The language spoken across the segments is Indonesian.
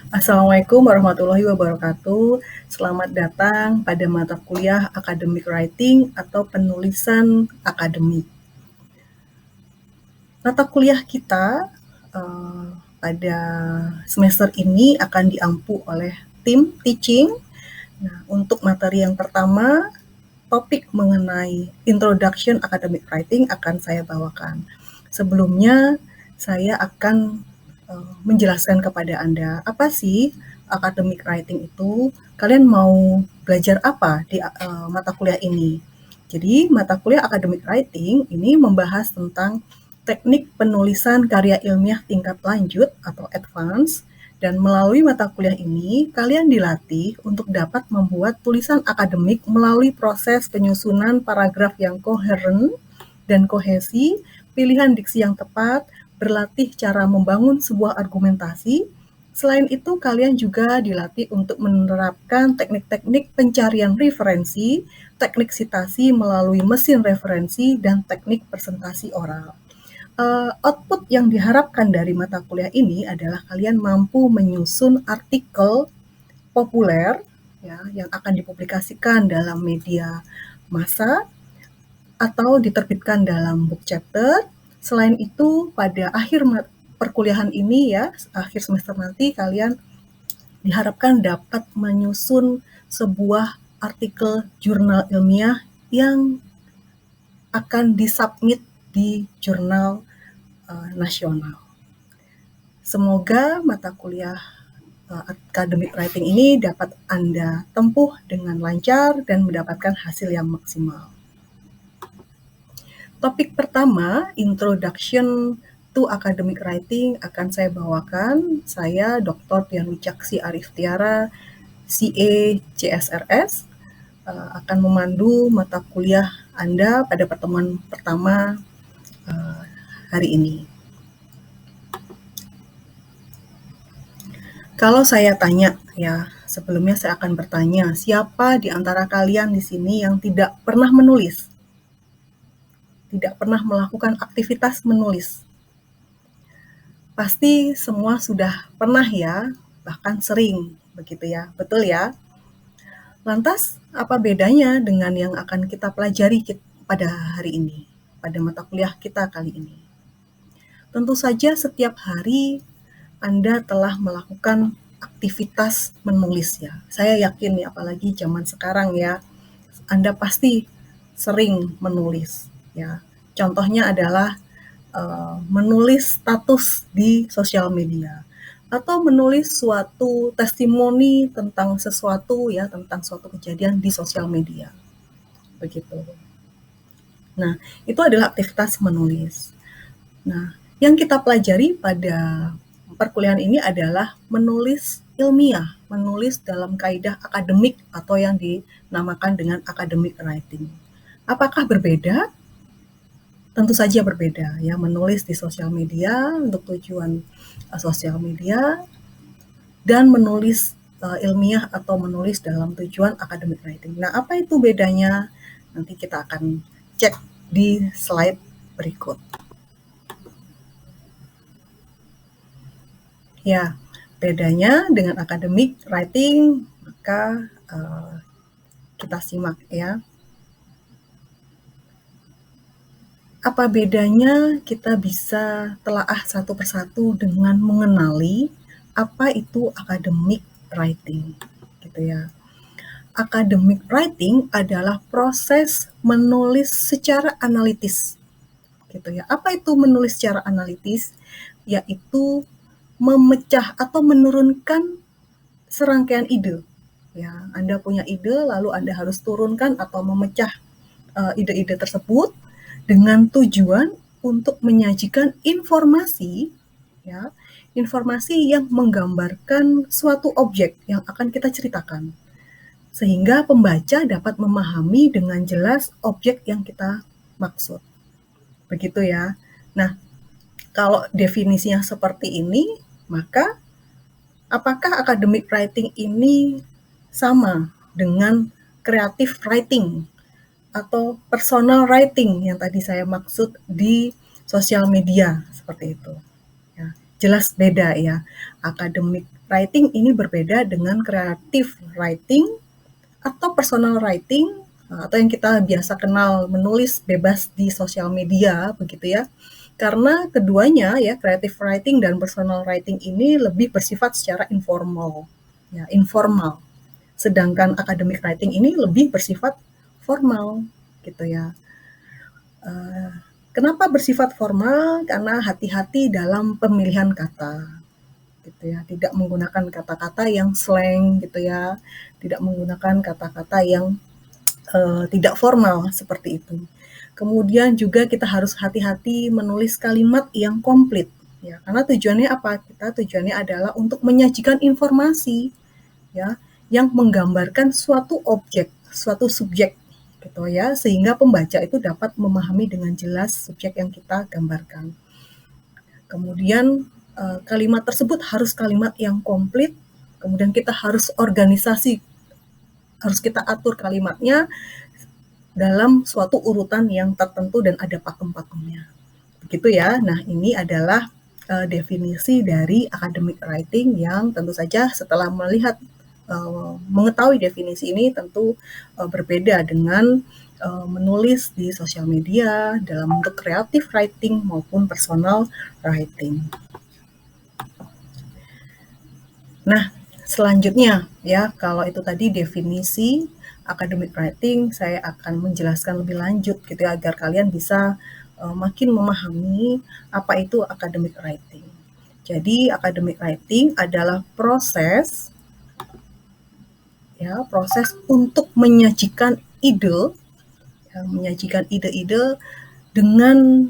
Assalamualaikum warahmatullahi wabarakatuh. Selamat datang pada mata kuliah Academic Writing atau penulisan akademik. Mata kuliah kita pada semester ini akan diampu oleh tim teaching. Nah, untuk materi yang pertama, topik mengenai Introduction Academic Writing akan saya bawakan. Sebelumnya, saya akan menjelaskan kepada Anda apa sih academic writing itu, kalian mau belajar apa di mata kuliah ini. Jadi mata kuliah academic writing ini membahas tentang teknik penulisan karya ilmiah tingkat lanjut atau advance, dan melalui mata kuliah ini kalian dilatih untuk dapat membuat tulisan akademik melalui proses penyusunan paragraf yang koheren dan kohesi, pilihan diksi yang tepat, berlatih cara membangun sebuah argumentasi. Selain itu, kalian juga dilatih untuk menerapkan teknik-teknik pencarian referensi, teknik sitasi melalui mesin referensi, dan teknik presentasi oral. Output yang diharapkan dari mata kuliah ini adalah kalian mampu menyusun artikel populer ya, yang akan dipublikasikan dalam media massa atau diterbitkan dalam book chapter. Selain itu, pada akhir perkuliahan ini ya, akhir semester nanti kalian diharapkan dapat menyusun sebuah artikel jurnal ilmiah yang akan disubmit di jurnal nasional. Semoga mata kuliah academic writing ini dapat Anda tempuh dengan lancar dan mendapatkan hasil yang maksimal. Topik pertama, Introduction to Academic Writing, akan saya bawakan. Saya Dr. Dian Wicaksi Arif Tiara, CA CSRS, akan memandu mata kuliah Anda pada pertemuan pertama hari ini. Kalau saya tanya ya, sebelumnya saya akan bertanya, siapa di antara kalian di sini yang tidak pernah menulis? Tidak pernah melakukan aktivitas menulis? Pasti semua sudah pernah ya, bahkan sering, begitu ya, betul ya? Lantas, apa bedanya dengan yang akan kita pelajari pada hari ini, pada mata kuliah kita kali ini? Tentu saja setiap hari Anda telah melakukan aktivitas menulis ya. Saya yakin nih, apalagi zaman sekarang ya, Anda pasti sering menulis ya. Contohnya adalah menulis status di sosial media atau menulis suatu testimoni tentang sesuatu ya, tentang suatu kejadian di sosial media. Begitu. Nah, itu adalah aktivitas menulis. Nah, yang kita pelajari pada perkuliahan ini adalah menulis ilmiah, menulis dalam kaidah akademik atau yang dinamakan dengan academic writing. Apakah berbeda? Tentu saja berbeda ya, menulis di sosial media untuk tujuan sosial media dan menulis ilmiah atau menulis dalam tujuan academic writing. Nah, apa itu bedanya? Nanti kita akan cek di slide berikut. Ya, bedanya dengan academic writing, maka kita simak ya. Apa bedanya kita bisa telaah satu persatu dengan mengenali apa itu academic writing, gitu ya. Academic writing adalah proses menulis secara analitis, gitu ya. Apa itu menulis secara analitis? Yaitu memecah atau menurunkan serangkaian ide. Ya, Anda punya ide, lalu Anda harus turunkan atau memecah ide-ide tersebut dengan tujuan untuk menyajikan informasi, ya, informasi yang menggambarkan suatu objek yang akan kita ceritakan, sehingga pembaca dapat memahami dengan jelas objek yang kita maksud. Begitu ya. Nah, kalau definisinya seperti ini, maka apakah academic writing ini sama dengan creative writing atau personal writing yang tadi saya maksud di sosial media, seperti itu. Ya. jelas beda ya. Academic writing ini berbeda dengan creative writing atau personal writing, atau yang kita biasa kenal menulis bebas di sosial media begitu ya. Karena keduanya ya, creative writing dan personal writing ini lebih bersifat secara informal, ya, informal. Sedangkan academic writing ini lebih bersifat formal gitu ya. Kenapa bersifat formal? Karena hati-hati dalam pemilihan kata gitu ya, tidak menggunakan kata-kata yang slang gitu ya, tidak menggunakan kata-kata yang tidak formal seperti itu. Kemudian juga kita harus hati-hati menulis kalimat yang komplit ya, karena tujuannya apa? Tujuannya adalah untuk menyajikan informasi ya yang menggambarkan suatu objek, suatu subjek gitu ya, sehingga pembaca itu dapat memahami dengan jelas subjek yang kita gambarkan. Kemudian kalimat tersebut harus kalimat yang komplit, kemudian kita harus organisasi, harus kita atur kalimatnya dalam suatu urutan yang tertentu dan ada pakem-pakemnya. Begitu ya. Nah, ini adalah definisi dari academic writing yang tentu saja setelah mengetahui definisi ini tentu berbeda dengan menulis di sosial media dalam bentuk creative writing maupun personal writing. Nah, selanjutnya ya, kalau itu tadi definisi academic writing, saya akan menjelaskan lebih lanjut gitu ya, agar kalian bisa makin memahami apa itu academic writing. Jadi academic writing adalah proses untuk menyajikan ide, ide-ide dengan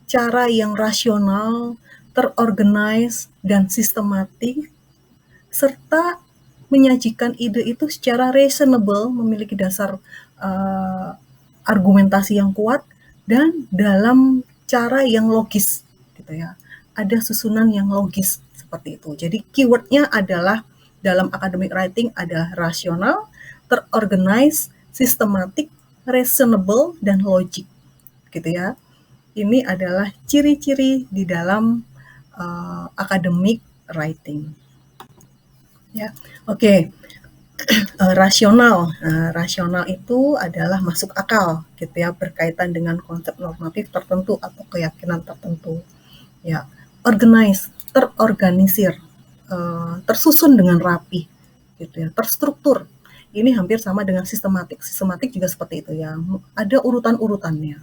cara yang rasional, terorganize dan sistematik, serta menyajikan ide itu secara reasonable, memiliki dasar argumentasi yang kuat dan dalam cara yang logis gitu ya. Ada susunan yang logis seperti itu. Jadi keywordnya adalah dalam academic writing adalah rasional, terorganize, sistematik, reasonable, dan logik gitu ya. Ini adalah ciri-ciri di dalam academic writing. Ya, oke. Rasional. Nah, rasional itu adalah masuk akal gitu ya, berkaitan dengan konsep normatif tertentu atau keyakinan tertentu. Ya, organize, terorganisir, tersusun dengan rapi gitu ya, terstruktur. Ini hampir sama dengan sistematik. Sistematik juga seperti itu ya. Ada urutan-urutannya,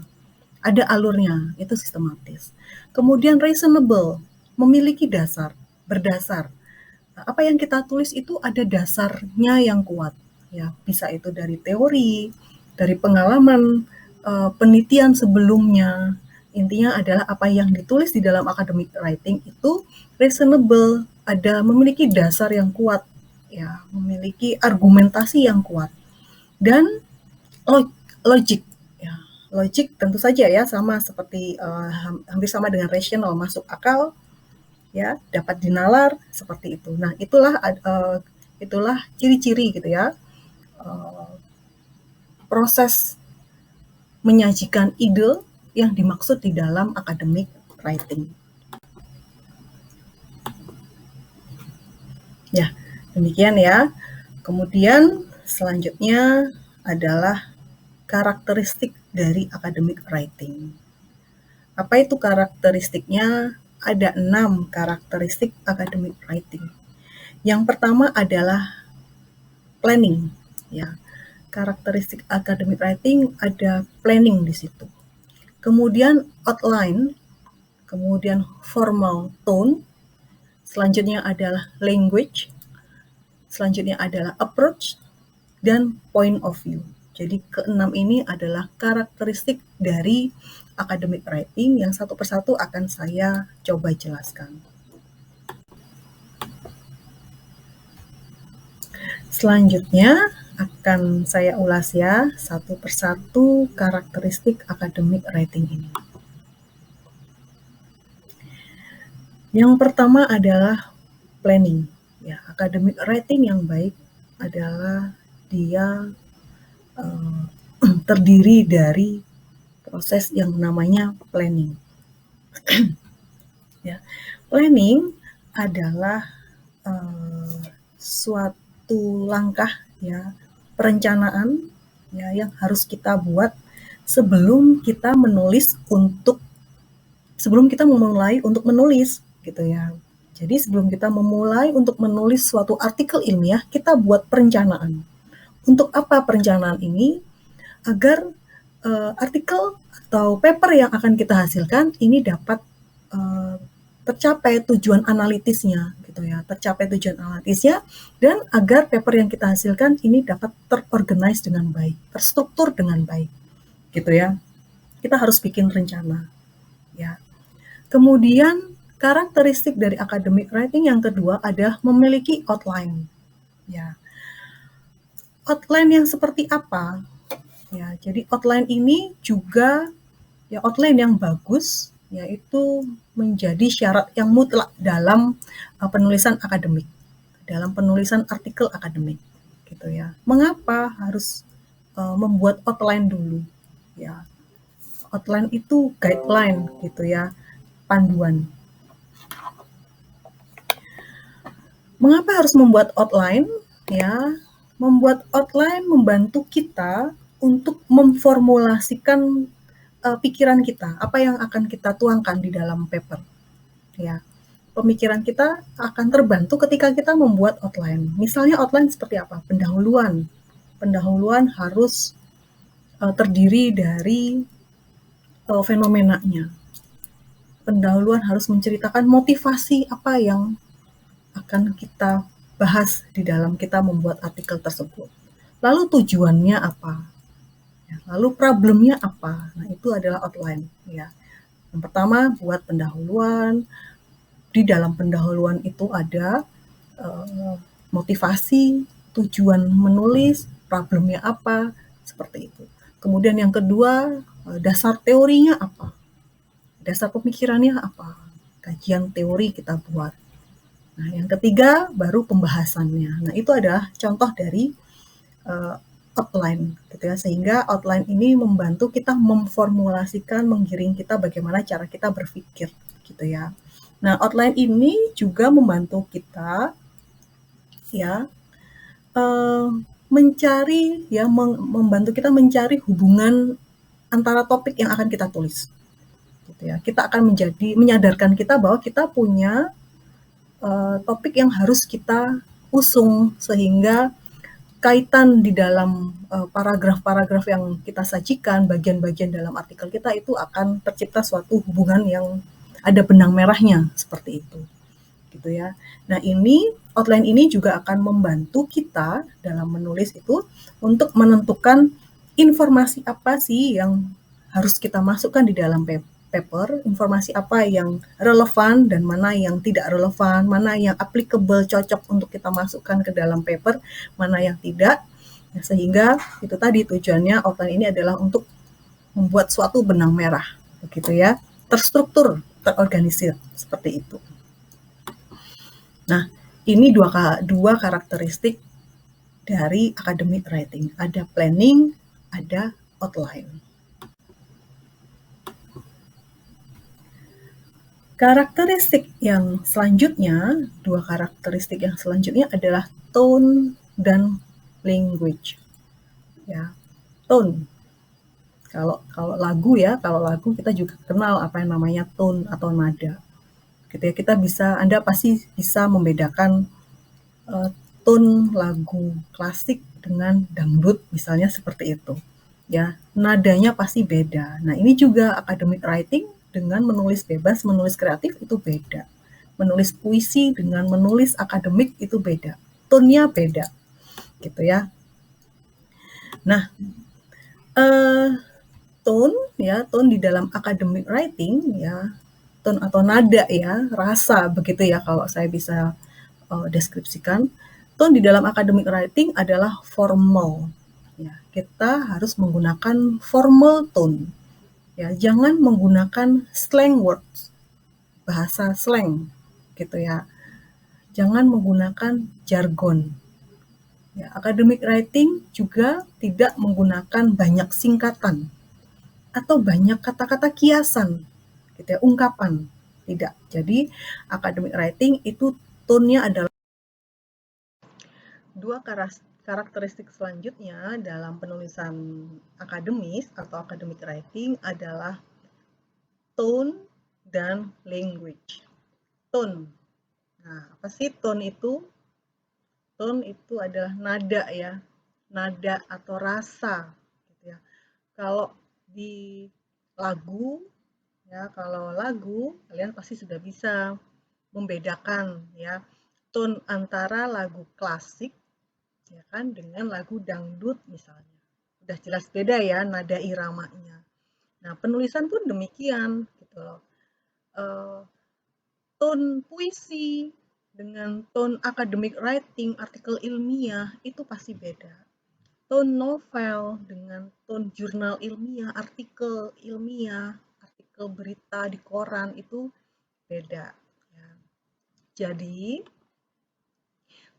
ada alurnya, itu sistematis. Kemudian reasonable, memiliki dasar, berdasar. Apa yang kita tulis itu ada dasarnya yang kuat ya, bisa itu dari teori, dari pengalaman, penelitian sebelumnya. Intinya adalah apa yang ditulis di dalam academic writing itu reasonable, memiliki dasar yang kuat ya, memiliki argumentasi yang kuat dan logik ya. Logik tentu saja ya, sama seperti hampir sama dengan rational, masuk akal ya, dapat dinalar seperti itu. Nah, itulah ciri-ciri gitu ya, proses menyajikan ide yang dimaksud di dalam academic writing. Ya, demikian ya. Kemudian selanjutnya adalah karakteristik dari academic writing. Apa itu karakteristiknya? Ada 6 karakteristik academic writing. Yang pertama adalah planning ya. Karakteristik academic writing ada planning di situ. Kemudian outline, kemudian formal tone, selanjutnya adalah language, selanjutnya adalah approach, dan point of view. Jadi keenam ini adalah karakteristik dari academic writing yang satu persatu akan saya coba jelaskan. Selanjutnya akan saya ulas ya satu persatu karakteristik academic writing ini. Yang pertama adalah planning. Ya, academic writing yang baik adalah dia terdiri dari proses yang namanya planning. Ya, Planning adalah suatu langkah ya, perencanaan ya yang harus kita buat sebelum kita memulai untuk menulis gitu ya. Jadi sebelum kita memulai untuk menulis suatu artikel ilmiah, kita buat perencanaan. Untuk apa perencanaan ini? Agar artikel atau paper yang akan kita hasilkan ini dapat tercapai tujuan analitisnya gitu ya, dan agar paper yang kita hasilkan ini dapat terorganize dengan baik, terstruktur dengan baik gitu ya. Kita harus bikin rencana ya. Kemudian karakteristik dari academic writing yang kedua adalah memiliki outline ya. Outline yang seperti apa? Ya, jadi outline ini juga ya outline yang bagus yaitu menjadi syarat yang mutlak dalam penulisan akademik, dalam penulisan artikel akademik gitu ya. Mengapa harus membuat outline dulu? Ya, outline itu guideline gitu ya, panduan. Mengapa harus membuat outline? Ya, membuat outline membantu kita untuk memformulasikan pikiran kita, apa yang akan kita tuangkan di dalam paper. Ya, pemikiran kita akan terbantu ketika kita membuat outline. Misalnya outline seperti apa? Pendahuluan. Pendahuluan harus terdiri dari fenomenanya. Pendahuluan harus menceritakan motivasi apa yang akan kita bahas di dalam kita membuat artikel tersebut. Lalu tujuannya apa? Lalu problemnya apa? Nah, itu adalah outline ya. Yang pertama buat pendahuluan. Di dalam pendahuluan itu ada motivasi, tujuan menulis, problemnya apa, seperti itu. Kemudian yang kedua, dasar teorinya apa? Dasar pemikirannya apa? Kajian teori kita buat. Nah, yang ketiga baru pembahasannya. Nah, itu adalah contoh dari outline gitu ya, sehingga outline ini membantu kita memformulasikan, menggiring kita bagaimana cara kita berpikir gitu ya. Nah, outline ini juga membantu kita ya membantu kita mencari hubungan antara topik yang akan kita tulis gitu ya. Kita akan menyadarkan kita bahwa kita punya topik yang harus kita usung, sehingga kaitan di dalam paragraf-paragraf yang kita sajikan, bagian-bagian dalam artikel kita itu akan tercipta suatu hubungan yang ada benang merahnya, seperti itu gitu ya. Nah, outline ini juga akan membantu kita dalam menulis itu untuk menentukan informasi apa sih yang harus kita masukkan di dalam paper, informasi apa yang relevan dan mana yang tidak relevan, mana yang applicable, cocok untuk kita masukkan ke dalam paper, mana yang tidak. Nah, sehingga itu tadi tujuannya outline ini adalah untuk membuat suatu benang merah, begitu ya, terstruktur, terorganisir, seperti itu. Nah, ini dua karakteristik dari academic writing. Ada planning, ada outline. Dua karakteristik yang selanjutnya adalah tone dan language. Ya, tone. Kalau lagu kita juga kenal apa yang namanya tone atau nada. Gitu ya, Anda pasti bisa membedakan tone lagu klasik dengan dangdut misalnya, seperti itu. Ya, nadanya pasti beda. Nah, ini juga academic writing dengan menulis bebas, menulis kreatif itu beda. Menulis puisi dengan menulis akademik itu beda. Tone-nya beda. Gitu ya. Nah, tone di dalam academic writing ya, tone atau nada ya, rasa begitu ya kalau saya bisa deskripsikan. Tone di dalam academic writing adalah formal. Ya, kita harus menggunakan formal tone. Ya, jangan menggunakan slang words, bahasa slang gitu ya. Jangan menggunakan jargon. Ya, academic writing juga tidak menggunakan banyak singkatan atau banyak kata-kata kiasan, gitu ya, ungkapan. Tidak. Jadi academic writing itu tone-nya adalah dua karakteristik selanjutnya dalam penulisan akademis atau academic writing adalah tone dan language. Tone. Nah, apa sih tone itu? Tone itu adalah nada ya, nada atau rasa gitu ya. Kalau di lagu ya, kalau lagu kalian pasti sudah bisa membedakan ya tone antara lagu klasik ya kan dengan lagu dangdut misalnya. Udah jelas beda ya nada iramanya. Nah, penulisan pun demikian gitu loh. Eh, tone puisi dengan tone academic writing, artikel ilmiah itu pasti beda. Tone novel dengan tone jurnal ilmiah, artikel ilmiah, artikel berita di koran itu beda. Ya. Jadi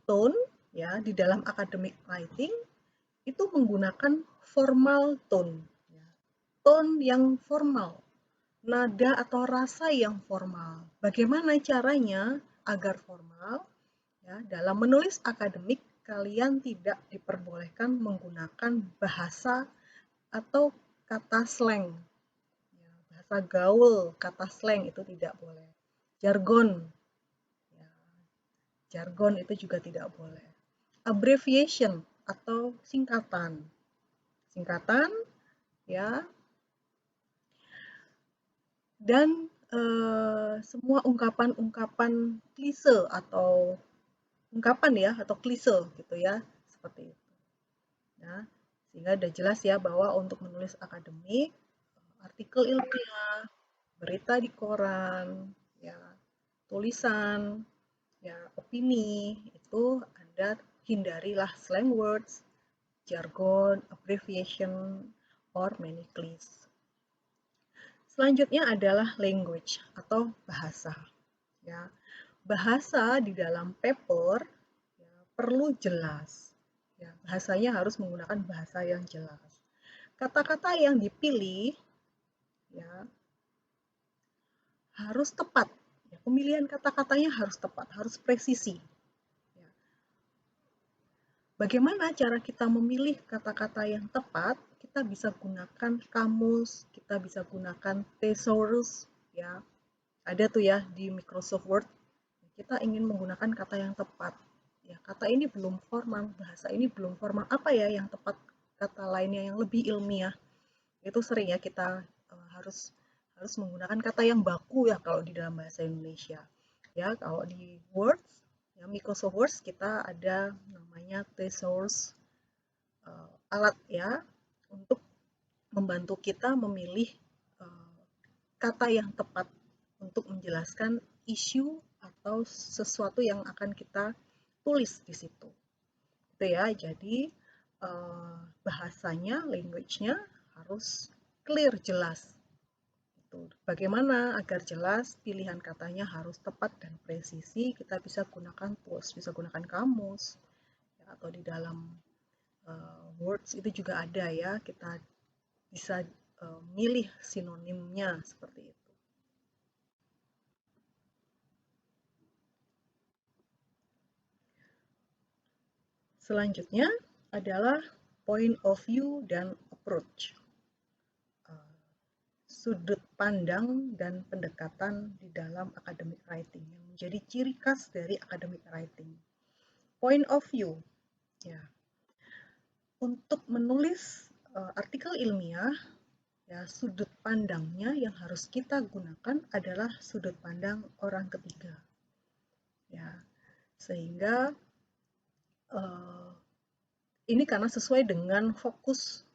tone ya di dalam academic writing itu menggunakan formal tone, ya. Tone yang formal, nada atau rasa yang formal. Bagaimana caranya agar formal? Ya, dalam menulis akademik, kalian tidak diperbolehkan menggunakan bahasa atau kata slang. Ya, bahasa gaul, kata slang itu tidak boleh. Jargon, ya, jargon itu juga tidak boleh. Abbreviation atau singkatan. Singkatan, ya, dan semua ungkapan-ungkapan klise atau ungkapan ya atau klise gitu ya seperti itu. Ya, sehingga udah jelas ya bahwa untuk menulis akademik, artikel ilmiah, berita di koran, ya, tulisan, ya, opini itu Anda hindarilah slang words, jargon, abbreviation, or many cliche. Selanjutnya adalah language atau bahasa. Ya, bahasa di dalam paper ya, perlu jelas. Ya, bahasanya harus menggunakan bahasa yang jelas. Kata-kata yang dipilih ya harus tepat. Ya, pemilihan kata-katanya harus tepat, harus presisi. Ya. Bagaimana cara kita memilih kata-kata yang tepat? Kita bisa gunakan kamus, kita bisa gunakan thesaurus, ya. Ada tuh ya di Microsoft Word. Kita ingin menggunakan kata yang tepat. Ya, kata ini belum formal, bahasa ini belum formal. Apa ya yang tepat? Kata lainnya yang lebih ilmiah. Itu sering ya kita harus harus menggunakan kata yang baku ya kalau di dalam bahasa Indonesia. Ya, kalau di Word, ya Microsoft Word kita ada namanya thesaurus, alat ya untuk membantu kita memilih kata yang tepat untuk menjelaskan isu atau sesuatu yang akan kita tulis di situ. Itu ya, jadi bahasanya, language-nya harus clear, jelas. Itu. Bagaimana agar jelas, pilihan katanya harus tepat dan presisi, kita bisa gunakan tools, bisa gunakan kamus, ya, atau di dalam words itu juga ada ya, kita bisa milih sinonimnya seperti itu. Selanjutnya adalah point of view dan approach. Sudut pandang dan pendekatan di dalam academic writing yang menjadi ciri khas dari academic writing. Point of view, ya. Untuk menulis artikel ilmiah, ya sudut pandangnya yang harus kita gunakan adalah sudut pandang orang ketiga. Ya, sehingga ini karena sesuai dengan fokus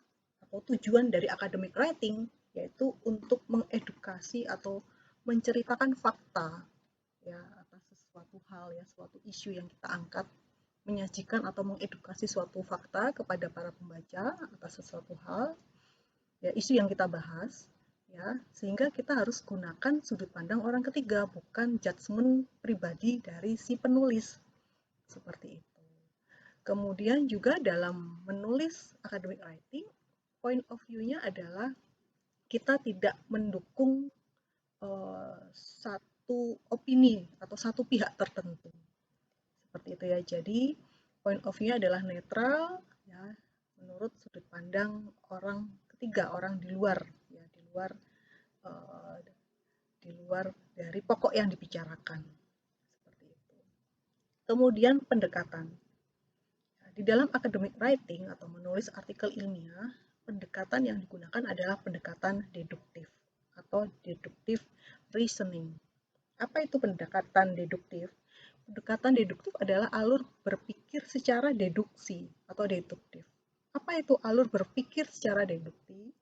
atau tujuan dari academic writing, yaitu untuk mengedukasi atau menceritakan fakta ya atas sesuatu hal ya suatu isu yang kita angkat, menyajikan atau mengedukasi suatu fakta kepada para pembaca atas sesuatu hal ya isu yang kita bahas ya sehingga kita harus gunakan sudut pandang orang ketiga bukan judgement pribadi dari si penulis seperti itu. Kemudian juga dalam menulis academic writing, point of view-nya adalah kita tidak mendukung satu satu opini atau satu pihak tertentu. Seperti itu ya. Jadi point of view adalah netral ya, menurut sudut pandang orang ketiga, orang di luar ya, uh, di luar dari pokok yang dibicarakan. Seperti itu. Kemudian pendekatan. Di dalam academic writing atau menulis artikel ilmiah, pendekatan yang digunakan adalah pendekatan deduktif atau deductive reasoning. Apa itu pendekatan deduktif? Pendekatan deduktif adalah alur berpikir secara deduksi atau deduktif. Apa itu alur berpikir secara deduksi?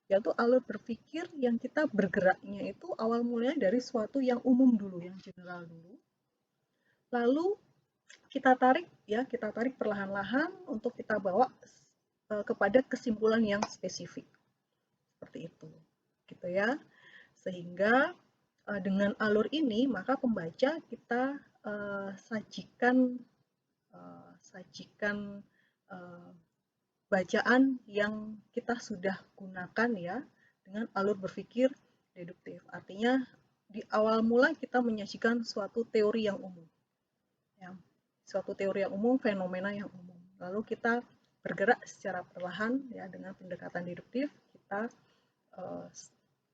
Yaitu alur berpikir yang kita bergeraknya itu awal mulanya dari suatu yang umum dulu, yang general dulu. Lalu kita tarik perlahan-lahan untuk kita bawa kepada kesimpulan yang spesifik. Seperti itu. Gitu ya. Sehingga dengan alur ini maka pembaca kita sajikan bacaan yang kita sudah gunakan ya dengan alur berpikir deduktif. Artinya di awal mula kita menyajikan suatu teori yang umum. Ya, suatu teori yang umum, fenomena yang umum. Lalu kita bergerak secara perlahan ya dengan pendekatan deduktif, kita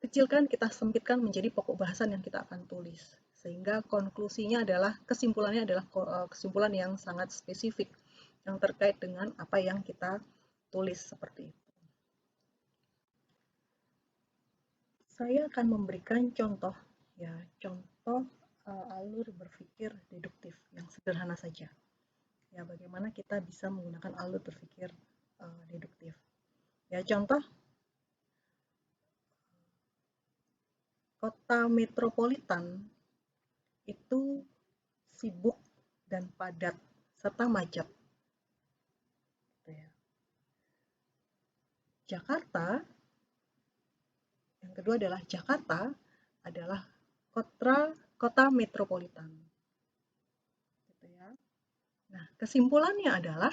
kecilkan, kita sempitkan menjadi pokok bahasan yang kita akan tulis. Sehingga konklusinya adalah, kesimpulannya adalah kesimpulan yang sangat spesifik yang terkait dengan apa yang kita tulis seperti itu. Saya akan memberikan contoh ya, contoh alur berpikir deduktif yang sederhana saja. Ya, bagaimana kita bisa menggunakan alur berpikir deduktif. Ya, contoh kota metropolitan itu sibuk dan padat serta macet. Jakarta, yang kedua adalah Jakarta adalah kota metropolitan. Gitu ya. Nah, kesimpulannya adalah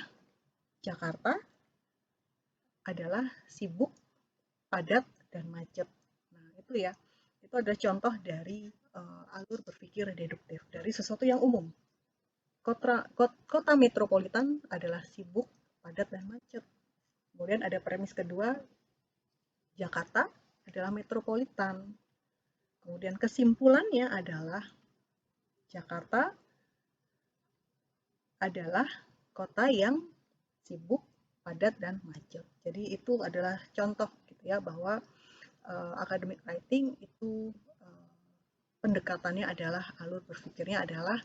Jakarta adalah sibuk, padat, dan macet. Nah, itu ya. Itu adalah contoh dari alur berpikir deduktif dari sesuatu yang umum. Kota metropolitan adalah sibuk, padat, dan macet. Kemudian ada premis kedua, Jakarta adalah metropolitan. Kemudian kesimpulannya adalah Jakarta adalah kota yang sibuk, padat, dan macet. Jadi itu adalah contoh gitu ya bahwa academic writing itu pendekatannya adalah alur berpikirnya adalah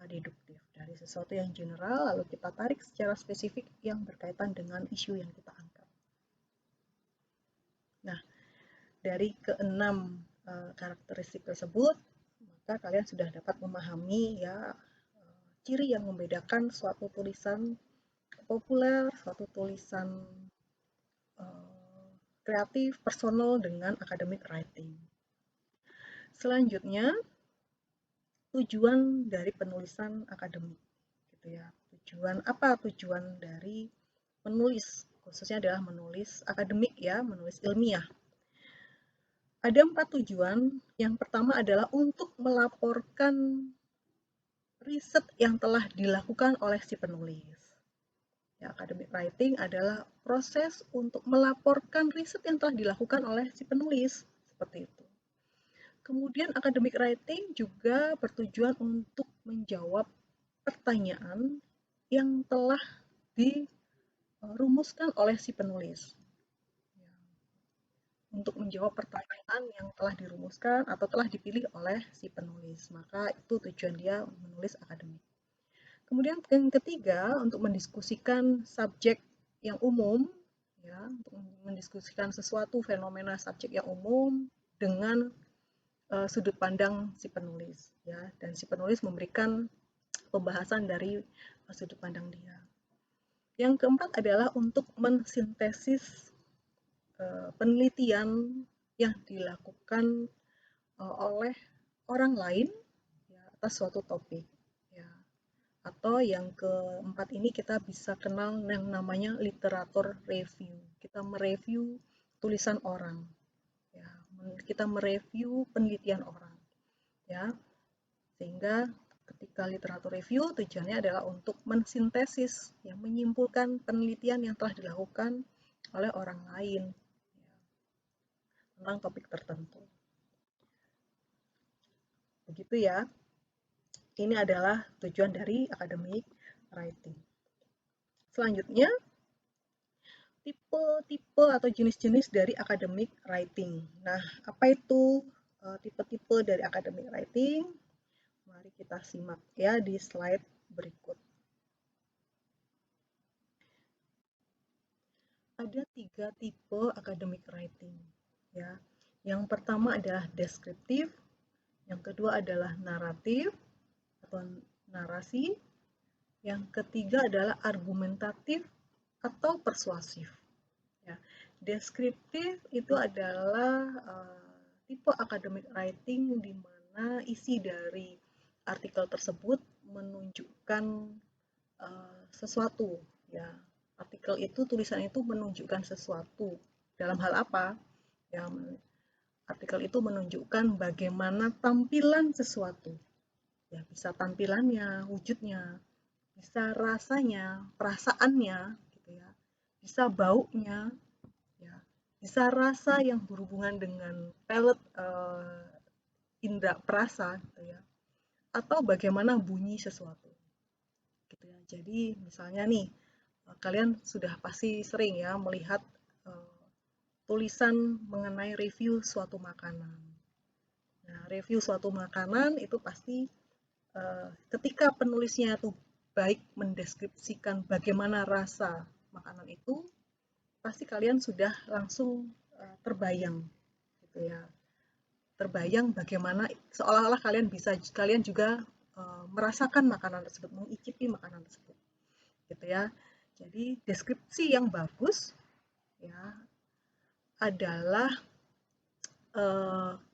deduktif dari sesuatu yang general lalu kita tarik secara spesifik yang berkaitan dengan isu yang kita angkat. Nah, dari keenam karakteristik tersebut, maka kalian sudah dapat memahami ya ciri yang membedakan suatu tulisan populer, suatu tulisan kreatif, personal dengan academic writing. Selanjutnya, tujuan dari penulisan akademik, gitu ya. Tujuan dari menulis, khususnya adalah menulis akademik ya, menulis ilmiah. Ada 4 tujuan. Yang pertama adalah untuk melaporkan riset yang telah dilakukan oleh si penulis. Ya, academic writing adalah proses untuk melaporkan riset yang telah dilakukan oleh si penulis, seperti itu. Kemudian academic writing juga bertujuan untuk menjawab pertanyaan yang telah dirumuskan oleh si penulis. Untuk menjawab pertanyaan yang telah dirumuskan atau telah dipilih oleh si penulis. Maka itu tujuan dia menulis akademik. Kemudian yang ketiga, untuk mendiskusikan subjek yang umum, ya, untuk mendiskusikan sesuatu fenomena subjek yang umum dengan sudut pandang si penulis, ya, dan si penulis memberikan pembahasan dari sudut pandang dia. Yang keempat adalah untuk mensintesis penelitian yang dilakukan oleh orang lain ya, atas suatu topik. Atau yang keempat ini kita bisa kenal yang namanya literatur review. Kita mereview tulisan orang. Ya, kita mereview penelitian orang. ya. Sehingga ketika literatur review tujuannya adalah untuk mensintesis, yang menyimpulkan penelitian yang telah dilakukan oleh orang lain ya, tentang topik tertentu. Begitu ya. Ini adalah tujuan dari academic writing. Selanjutnya, tipe-tipe atau jenis-jenis dari academic writing. Nah, apa itu tipe-tipe dari academic writing? Mari kita simak ya di slide berikut. Ada 3 tipe academic writing ya. Yang pertama adalah deskriptif, yang kedua adalah naratif atau narasi, yang ketiga adalah argumentatif atau persuasif. Ya. Deskriptif itu adalah tipe academic writing di mana isi dari artikel tersebut menunjukkan sesuatu ya. Artikel itu, tulisan itu menunjukkan sesuatu. Dalam hal apa? Ya, artikel itu menunjukkan bagaimana tampilan sesuatu. Ya, bisa tampilannya, wujudnya, bisa rasanya, perasaannya, gitu ya. Bisa baunya, ya. Bisa rasa yang berhubungan dengan palate indera perasa, gitu ya. Atau bagaimana bunyi sesuatu, gitu ya. Jadi misalnya nih, kalian sudah pasti sering ya melihat tulisan mengenai review suatu makanan. Nah, review suatu makanan itu pasti ketika penulisnya itu baik mendeskripsikan bagaimana rasa makanan itu, pasti kalian sudah langsung terbayang gitu ya. Terbayang bagaimana seolah-olah kalian juga merasakan makanan tersebut, mengicipi makanan tersebut. Gitu ya. Jadi deskripsi yang bagus ya adalah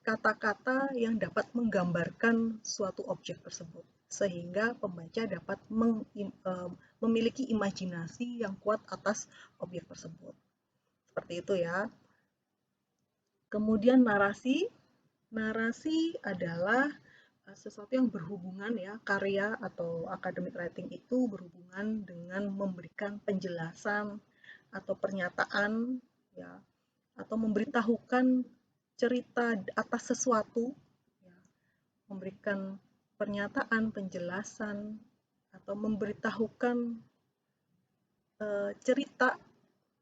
kata-kata yang dapat menggambarkan suatu objek tersebut sehingga pembaca dapat memiliki imajinasi yang kuat atas objek tersebut. Seperti itu ya. Kemudian narasi. Narasi adalah sesuatu yang berhubungan ya, karya atau academic writing itu berhubungan dengan memberikan penjelasan atau pernyataan ya, atau memberitahukan cerita atas sesuatu, ya, memberikan pernyataan, penjelasan, atau memberitahukan cerita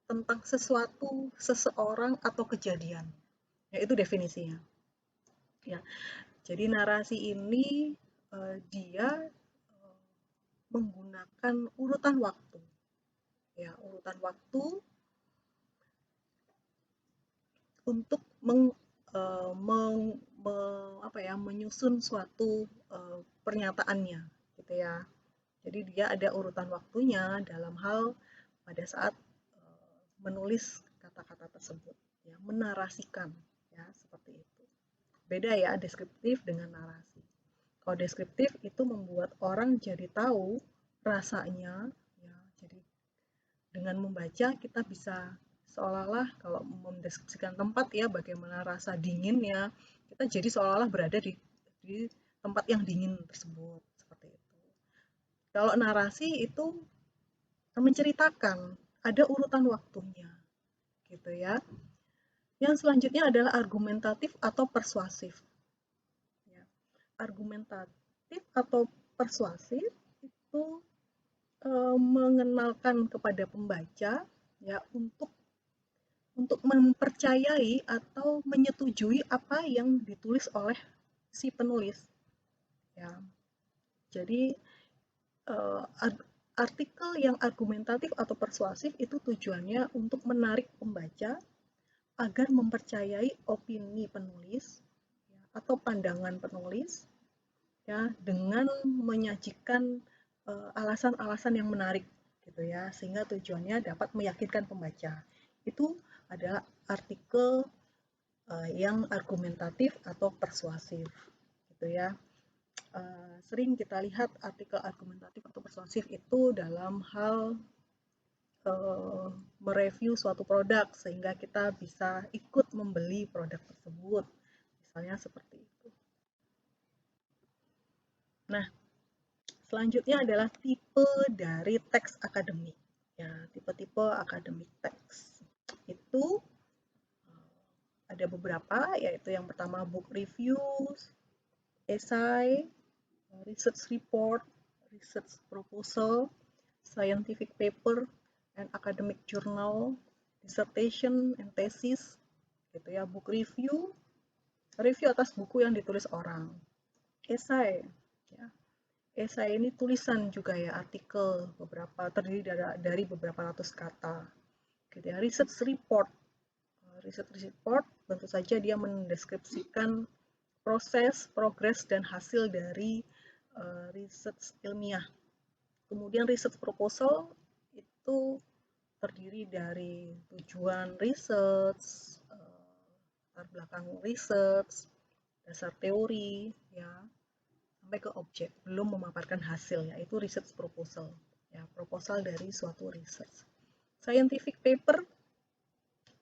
tentang sesuatu, seseorang, atau kejadian. Ya, itu definisinya. Ya, jadi narasi ini dia menggunakan urutan waktu. Ya, urutan waktu untuk menyusun suatu pernyataannya, gitu ya. Jadi dia ada urutan waktunya dalam hal pada saat menulis kata-kata tersebut, ya, menarasikan, ya, seperti itu. Beda ya deskriptif dengan narasi. Kalau deskriptif itu membuat orang jadi tahu rasanya, ya, jadi dengan membaca kita bisa seolah-olah kalau mendeskripsikan tempat ya bagaimana rasa dinginnya, kita jadi seolah-olah berada di tempat yang dingin tersebut seperti itu. Kalau narasi itu menceritakan, ada urutan waktunya gitu ya. Yang selanjutnya adalah argumentatif atau persuasif. Ya. Argumentatif atau persuasif itu mengenalkan kepada pembaca ya untuk mempercayai atau menyetujui apa yang ditulis oleh si penulis. Ya, jadi uh, artikel yang argumentatif atau persuasif itu tujuannya untuk menarik pembaca agar mempercayai opini penulis ya, atau pandangan penulis ya dengan menyajikan alasan-alasan yang menarik gitu ya sehingga tujuannya dapat meyakinkan pembaca. Itu adalah artikel yang argumentatif atau persuasif gitu ya. Sering kita lihat artikel argumentatif atau persuasif itu dalam hal mereview suatu produk sehingga kita bisa ikut membeli produk tersebut. Misalnya seperti itu. Nah, selanjutnya adalah tipe dari teks akademik. Ya, tipe-tipe akademik teks. Itu ada beberapa, yaitu yang pertama book reviews, essay, research report, research proposal, scientific paper, and academic journal, dissertation, and thesis, gitu ya. Book review, review atas buku yang ditulis orang. Essay, ya. Essay ini tulisan juga ya, artikel beberapa terdiri dari beberapa ratus kata. Gitu ya. Research report, tentu saja dia mendeskripsikan proses, progres, dan hasil dari research ilmiah. Kemudian research proposal itu terdiri dari tujuan research, latar belakang research, dasar teori, ya, sampai ke objek, belum memaparkan hasil, yaitu research proposal, ya, proposal dari suatu research. Scientific paper,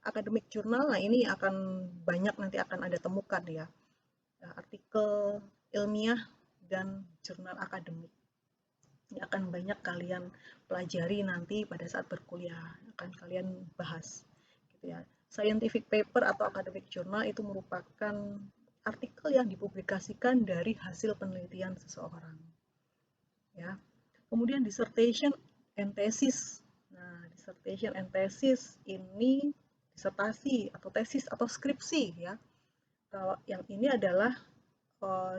academic journal, nah ini akan banyak nanti akan ada temukan ya, artikel ilmiah dan jurnal akademik. Ini akan banyak kalian pelajari nanti pada saat berkuliah, akan kalian bahas, gitu ya. Scientific paper atau academic journal itu merupakan artikel yang dipublikasikan dari hasil penelitian seseorang, ya. Kemudian dissertation and thesis. Nah, dissertation and thesis ini disertasi atau tesis atau skripsi, ya. Kalau yang ini adalah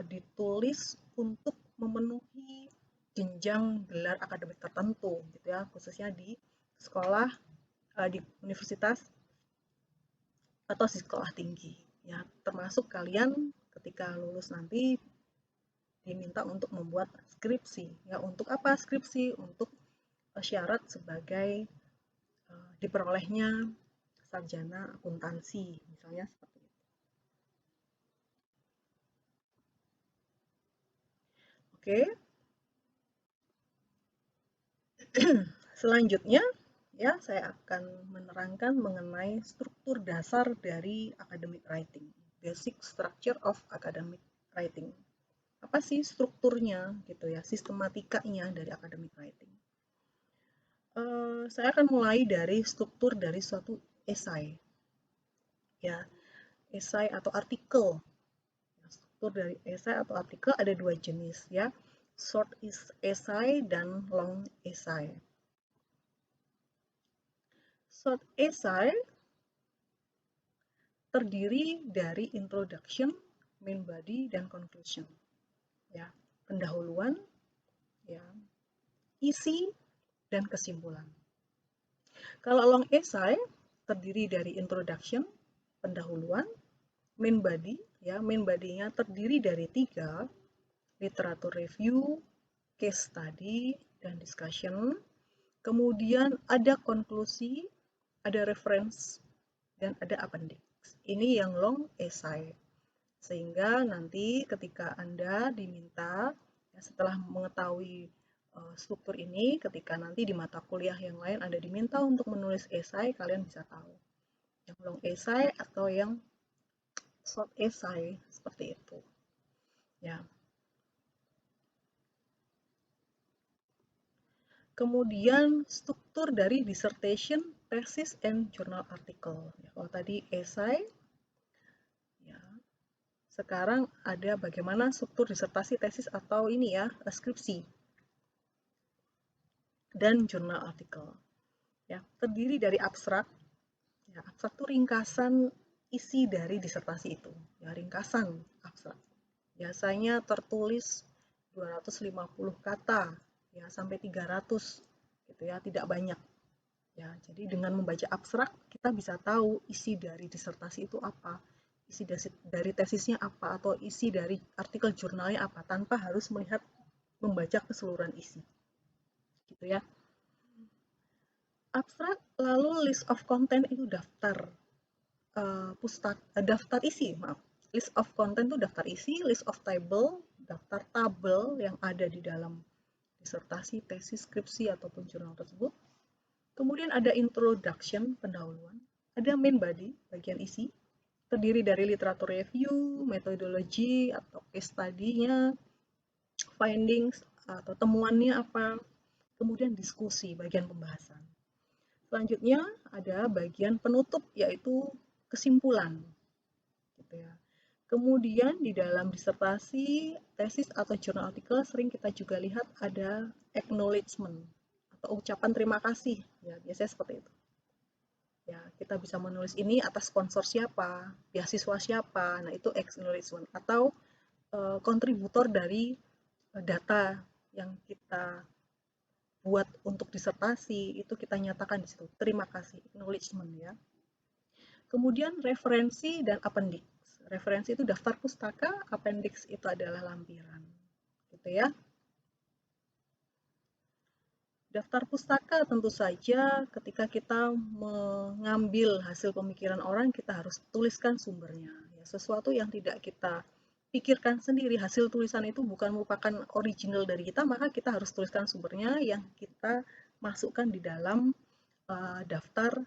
ditulis untuk memenuhi jenjang gelar akademik tertentu, gitu ya, khususnya di sekolah, di universitas atau di sekolah tinggi, ya. Termasuk kalian ketika lulus nanti diminta untuk membuat skripsi, ya. Untuk apa skripsi? Untuk syarat sebagai diperolehnya sarjana akuntansi, misalnya seperti itu. Oke. Selanjutnya, ya, saya akan menerangkan mengenai struktur dasar dari academic writing, basic structure of academic writing. Apa sih strukturnya, gitu ya, sistematikanya dari academic writing? Saya akan mulai dari struktur dari suatu esai, ya, esai atau artikel. Struktur dari esai atau artikel ada dua jenis, ya, short essay dan long essay. Short essay terdiri dari introduction, main body, dan conclusion. Ya, pendahuluan, ya, isi, dan kesimpulan. Kalau long essay terdiri dari introduction, pendahuluan, main body, ya, main body-nya terdiri dari 3, literatur review, case study, dan discussion. Kemudian ada konklusi, ada reference, dan ada appendix. Ini yang long essay. Sehingga nanti ketika Anda diminta, ya, setelah mengetahui struktur ini, ketika nanti di mata kuliah yang lain Anda diminta untuk menulis esai, kalian bisa tahu yang long essay atau yang short essay, seperti itu, ya. Kemudian struktur dari dissertation, thesis, and journal article. Ya, kalau tadi esai, ya, sekarang ada bagaimana struktur disertasi, tesis, atau ini ya, skripsi dan jurnal artikel. Ya, terdiri dari abstrak. Ya, abstrak itu ringkasan isi dari disertasi itu. Ya, ringkasan abstrak. Biasanya tertulis 250 kata, ya, sampai 300, gitu ya, tidak banyak. Ya, jadi dengan membaca abstrak kita bisa tahu isi dari disertasi itu apa, isi dari tesisnya apa, atau isi dari artikel jurnalnya apa, tanpa harus membaca keseluruhan isi, gitu ya. Abstrak, lalu list of content itu daftar daftar isi, maaf. List of content itu daftar isi, list of table, daftar tabel yang ada di dalam disertasi, tesis, skripsi, ataupun jurnal tersebut. Kemudian ada introduction, pendahuluan. Ada main body, bagian isi, terdiri dari literatur review, metodologi atau case study-nya, findings atau temuannya apa, kemudian diskusi bagian pembahasan. Selanjutnya ada bagian penutup yaitu kesimpulan gitu ya. Kemudian di dalam disertasi, tesis atau jurnal artikel sering kita juga lihat ada acknowledgement atau ucapan terima kasih ya, biasanya seperti itu. Ya, kita bisa menulis ini atas sponsor siapa, beasiswa siapa. Nah, itu acknowledgement atau kontributor dari data yang kita buat untuk disertasi itu kita nyatakan di situ. Terima kasih, acknowledgement ya. Kemudian referensi dan appendix. Referensi itu daftar pustaka, appendix itu adalah lampiran. Gitu ya. Daftar pustaka tentu saja ketika kita mengambil hasil pemikiran orang, kita harus tuliskan sumbernya. Ya, sesuatu yang tidak kita pikirkan sendiri, hasil tulisan itu bukan merupakan original dari kita, maka kita harus tuliskan sumbernya yang kita masukkan di dalam daftar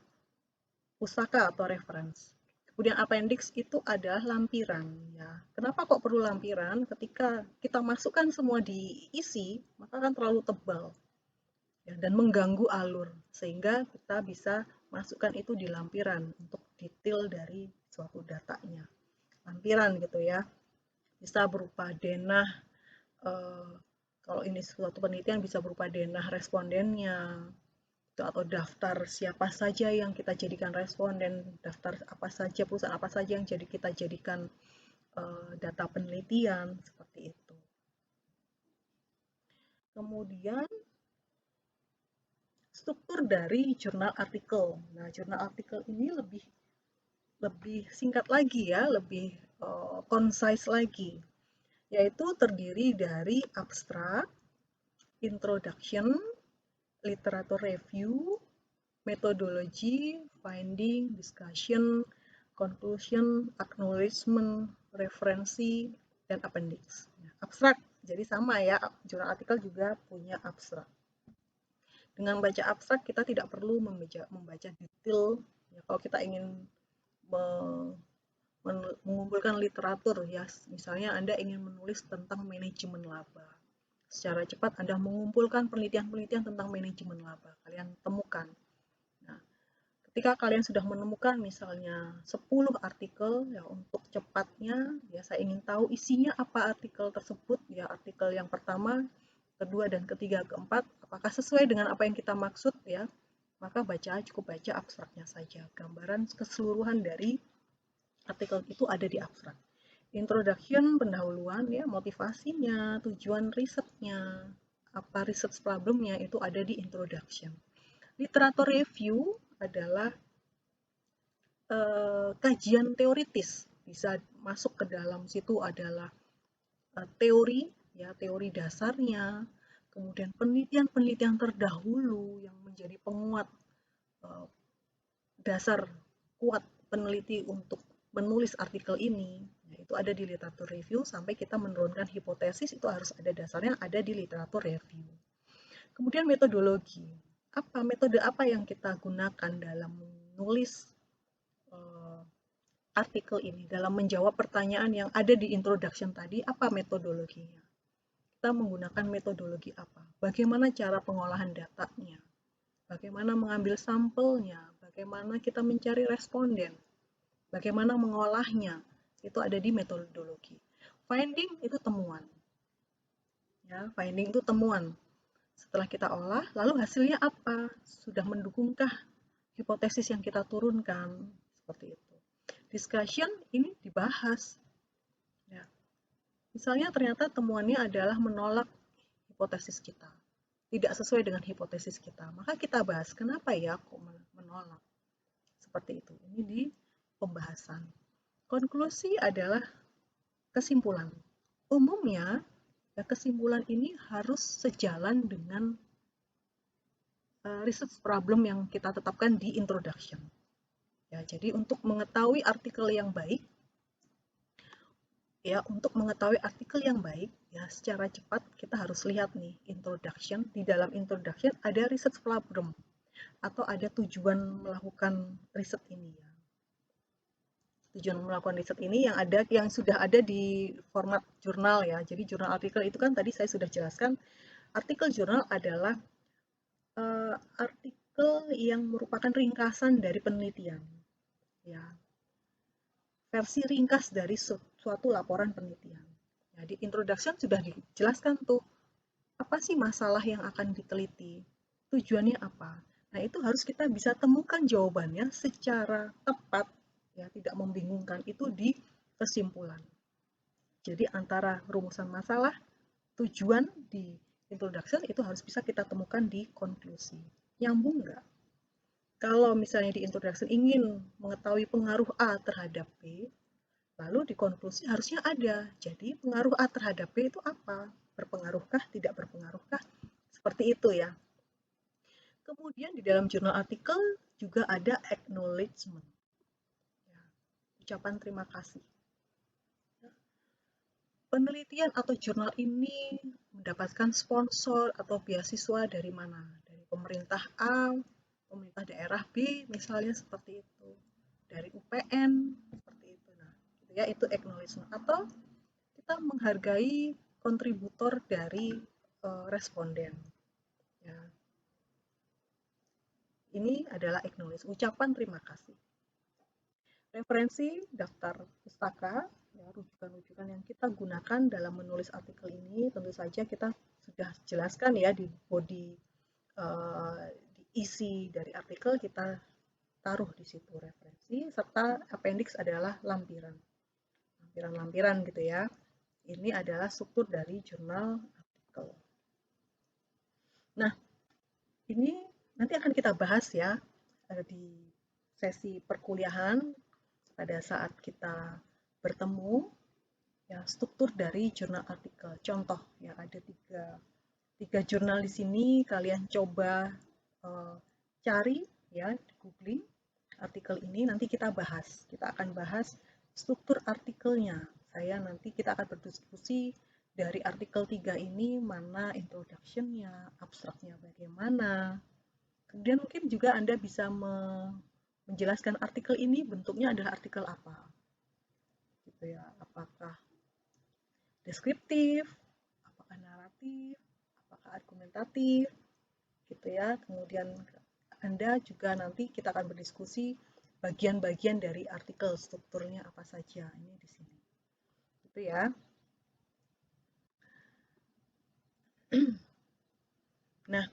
pustaka atau reference. Kemudian appendix itu adalah lampiran. Ya. Kenapa kok perlu lampiran? Ketika kita masukkan semua diisi, maka kan terlalu tebal ya, dan mengganggu alur. Sehingga kita bisa masukkan itu di lampiran untuk detail dari suatu datanya. Lampiran gitu ya. Bisa berupa denah, kalau ini suatu penelitian bisa berupa denah respondennya, atau daftar siapa saja yang kita jadikan responden, daftar apa saja, perusahaan apa saja yang kita jadikan data penelitian, seperti itu. Kemudian struktur dari jurnal artikel. Nah, jurnal artikel ini lebih singkat lagi ya, lebih concise lagi, yaitu terdiri dari abstrak, introduction, literatur review, methodology, finding, discussion, conclusion, acknowledgement, referensi, dan appendix. Abstrak, jadi sama ya, jurnal artikel juga punya abstrak. Dengan baca abstrak kita tidak perlu membaca detail. Ya, kalau kita ingin mengumpulkan literatur, ya misalnya Anda ingin menulis tentang manajemen laba. Secara cepat Anda mengumpulkan penelitian-penelitian tentang manajemen laba. Kalian temukan. Nah, ketika kalian sudah menemukan misalnya 10 artikel ya, untuk cepatnya ya saya ingin tahu isinya apa artikel tersebut ya, artikel yang pertama, kedua dan ketiga, keempat apakah sesuai dengan apa yang kita maksud ya, maka cukup baca abstraknya saja. Gambaran keseluruhan dari artikel itu ada di abstrak. Introduction, pendahuluan ya, motivasinya, tujuan risetnya, apa research problemnya itu ada di introduction. Literatur review adalah kajian teoritis, bisa masuk ke dalam situ adalah teori ya, teori dasarnya, kemudian penelitian-penelitian terdahulu yang menjadi penguat dasar kuat peneliti untuk menulis artikel ini. Nah, itu ada di literatur review. Sampai kita menurunkan hipotesis itu harus ada dasarnya, ada di literatur review. Kemudian metodologi. Metode apa yang kita gunakan dalam menulis artikel ini, dalam menjawab pertanyaan yang ada di introduction tadi, apa metodologinya? Kita menggunakan metodologi apa? Bagaimana cara pengolahan datanya? Bagaimana mengambil sampelnya? Bagaimana kita mencari responden? Bagaimana mengolahnya? Itu ada di metodologi. Finding itu temuan. Ya, finding itu temuan. Setelah kita olah, lalu hasilnya apa? Sudah mendukungkah hipotesis yang kita turunkan? Seperti itu. Discussion ini dibahas. Ya. Misalnya ternyata temuannya adalah menolak hipotesis kita. Tidak sesuai dengan hipotesis kita. Maka kita bahas kenapa ya kok menolak. Seperti itu. Ini di pembahasan. Konklusi adalah kesimpulan. Umumnya, ya, kesimpulan ini harus sejalan dengan research problem yang kita tetapkan di introduction. Ya, jadi untuk mengetahui artikel yang baik, ya untuk mengetahui artikel yang baik, ya secara cepat kita harus lihat nih introduction. Di dalam introduction ada research problem atau ada tujuan melakukan riset ini ya. Tujuan melakukan riset ini yang sudah ada di format jurnal ya. Jadi jurnal artikel itu kan tadi saya sudah jelaskan, artikel jurnal adalah artikel yang merupakan ringkasan dari penelitian. Ya, versi ringkas dari suatu laporan penelitian. Jadi introduction sudah dijelaskan tuh, apa sih masalah yang akan diteliti, tujuannya apa. Nah, itu harus kita bisa temukan jawabannya secara tepat, ya, tidak membingungkan, itu di kesimpulan. Jadi antara rumusan masalah, tujuan di introduction itu harus bisa kita temukan di konklusi. Nyambung nggak? Kalau misalnya di introduction ingin mengetahui pengaruh A terhadap B, lalu di konklusi harusnya ada. Jadi pengaruh A terhadap B itu apa? Berpengaruhkah, tidak berpengaruhkah? Seperti itu ya. Kemudian di dalam jurnal artikel juga ada acknowledgement. Ya, ucapan terima kasih. Penelitian atau jurnal ini mendapatkan sponsor atau beasiswa dari mana? Dari pemerintah A, pemerintah daerah B, misalnya seperti itu. Dari UPN, seperti itu. Nah, gitu ya, itu acknowledgement. Atau kita menghargai kontributor dari responden. Ya. Ini adalah acknowledge, ucapan terima kasih. Referensi daftar pustaka, ya, rujukan-rujukan yang kita gunakan dalam menulis artikel ini, tentu saja kita sudah jelaskan ya di body, di isi dari artikel kita taruh di situ referensi, serta appendix adalah lampiran. Lampiran-lampiran gitu ya. Ini adalah struktur dari jurnal artikel. Nah, ini nanti akan kita bahas ya di sesi perkuliahan pada saat kita bertemu, ya, struktur dari jurnal artikel. Contoh ya, ada tiga jurnal di sini, kalian coba cari ya di googling artikel ini, nanti kita bahas. Kita akan bahas struktur artikelnya. Kita akan berdiskusi dari artikel 3 ini mana introduction-nya, abstraknya bagaimana. Kemudian mungkin juga Anda bisa menjelaskan artikel ini bentuknya adalah artikel apa. Gitu ya. Apakah deskriptif, apakah naratif, apakah argumentatif, gitu ya. Kemudian Anda juga nanti kita akan berdiskusi bagian-bagian dari artikel, strukturnya apa saja. Ini di sini. Gitu ya. Nah,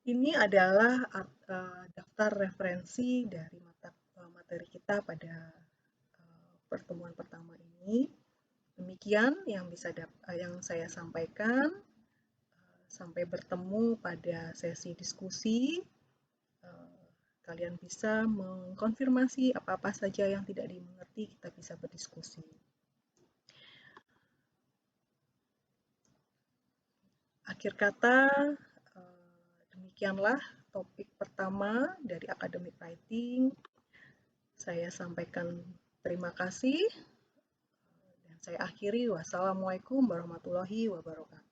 ini adalah daftar referensi dari materi kita pada pertemuan pertama ini. Demikian yang saya sampaikan. Sampai bertemu pada sesi diskusi. Kalian bisa mengkonfirmasi apa-apa saja yang tidak dimengerti, kita bisa berdiskusi. Akhir kata, demikianlah topik pertama dari academic writing. Saya sampaikan terima kasih dan saya akhiri. Wassalamualaikum warahmatullahi wabarakatuh.